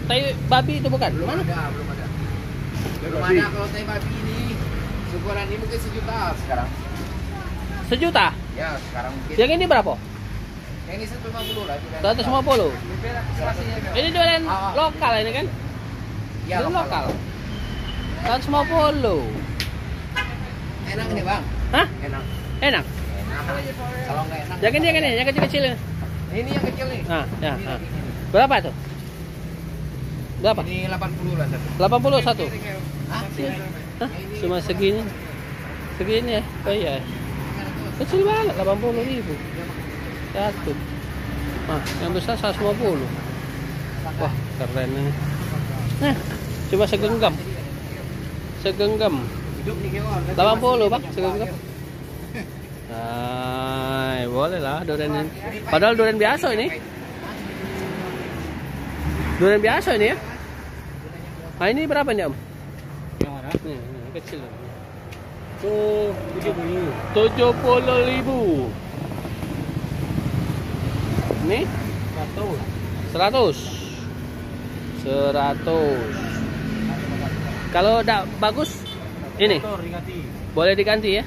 tai babi itu bukan? Belum Mana? ada, belum ada. Belum ada kalau tai babi ini. Ukuran ini mungkin 1 juta sekarang. 1 juta? Ya, sekarang mungkin. Yang ini berapa? Yang ini 150 lah. 150. Ini jualan lokal ini kan? Ya, Ini lokal. 150. Enak nih, Bang. Hah? Enak. Enak. Kalau nggak enak. Yang ini, yang kecil-kecil ini. Ini yang kecil nih. Nah, ya. Ini Nah. lagi ini. Berapa tuh? Berapa? Ini 80 lah satu. 80 satu. Hah? Hah? Cuma segini. Segini ya? Oh iya. Kecil banget, 80.000 satu. Ah, yang besar 150. Wah, keren ini. Nah, coba segenggam. Segenggam. Hidup nih kawan. 80, Bang, segenggam. Nah, boleh lah durian ini. Padahal durian biasa ini. Durian biasa ini ya. Nah, ini berapa nih, Om? Yang mana? Ini kecil. Tuh, 70. 70.000. Ini 100. 100. Kalau udah bagus ini boleh diganti ya.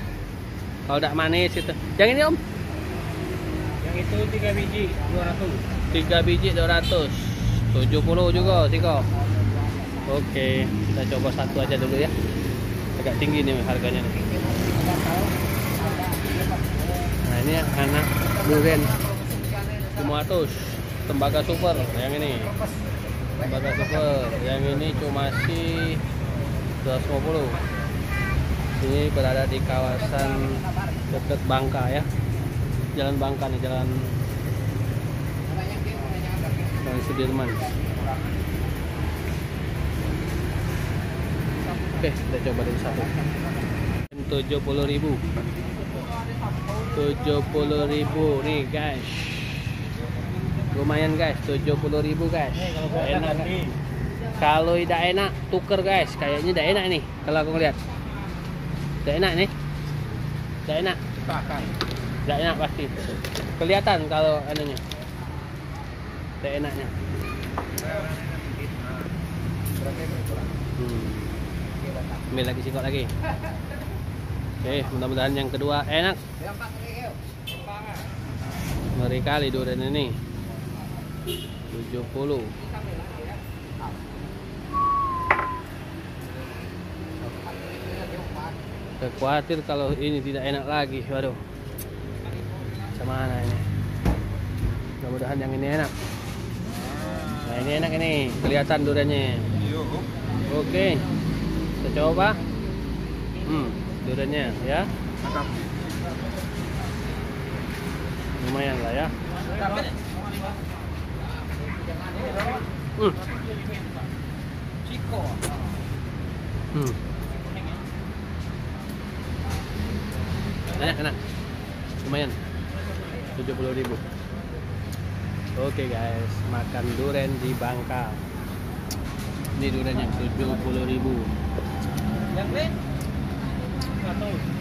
Kalau udah manis itu. Yang ini, Om? Yang itu 3 biji 200. 3 biji 200. 70 juga, Tiko. Oke, kita coba satu aja dulu ya. Agak tinggi nih harganya nih. Nah, ini anak durian 500. Tembaga super yang ini. Tembaga super. Yang ini cuma sih 250. Ini berada di kawasan dekat Bangka ya. Jalan Bangka nih, jalan Sudirman. Oke, kita coba dari satu. 70.000. 70.000 nih, guys. Lumayan, guys. 70.000, guys. Enak. Kalau tidak enak, tuker, guys. Kayaknya tidak enak nih kalau aku ngeliat. Tidak enak nih. Tidak enak. Tidak enak pasti. Kelihatan kalau anunya. Tidak enaknya. Ambil lagi, sikot lagi. Oke, mudah-mudahan yang kedua enak. Ngeri kali durian ini. 70. Saya khawatir kalau ini tidak enak lagi. Waduh. Mana ini? Mudah-mudahan yang ini enak. Nah, ini enak ini. Kelihatan duriannya. Oke. Kita coba. Duriannya ya. Lumayan lah ya. Enak. Lumayan. 70.000. Oke guys, makan durian di Bangka. Ini duriannya 70.000. Yang lain 100.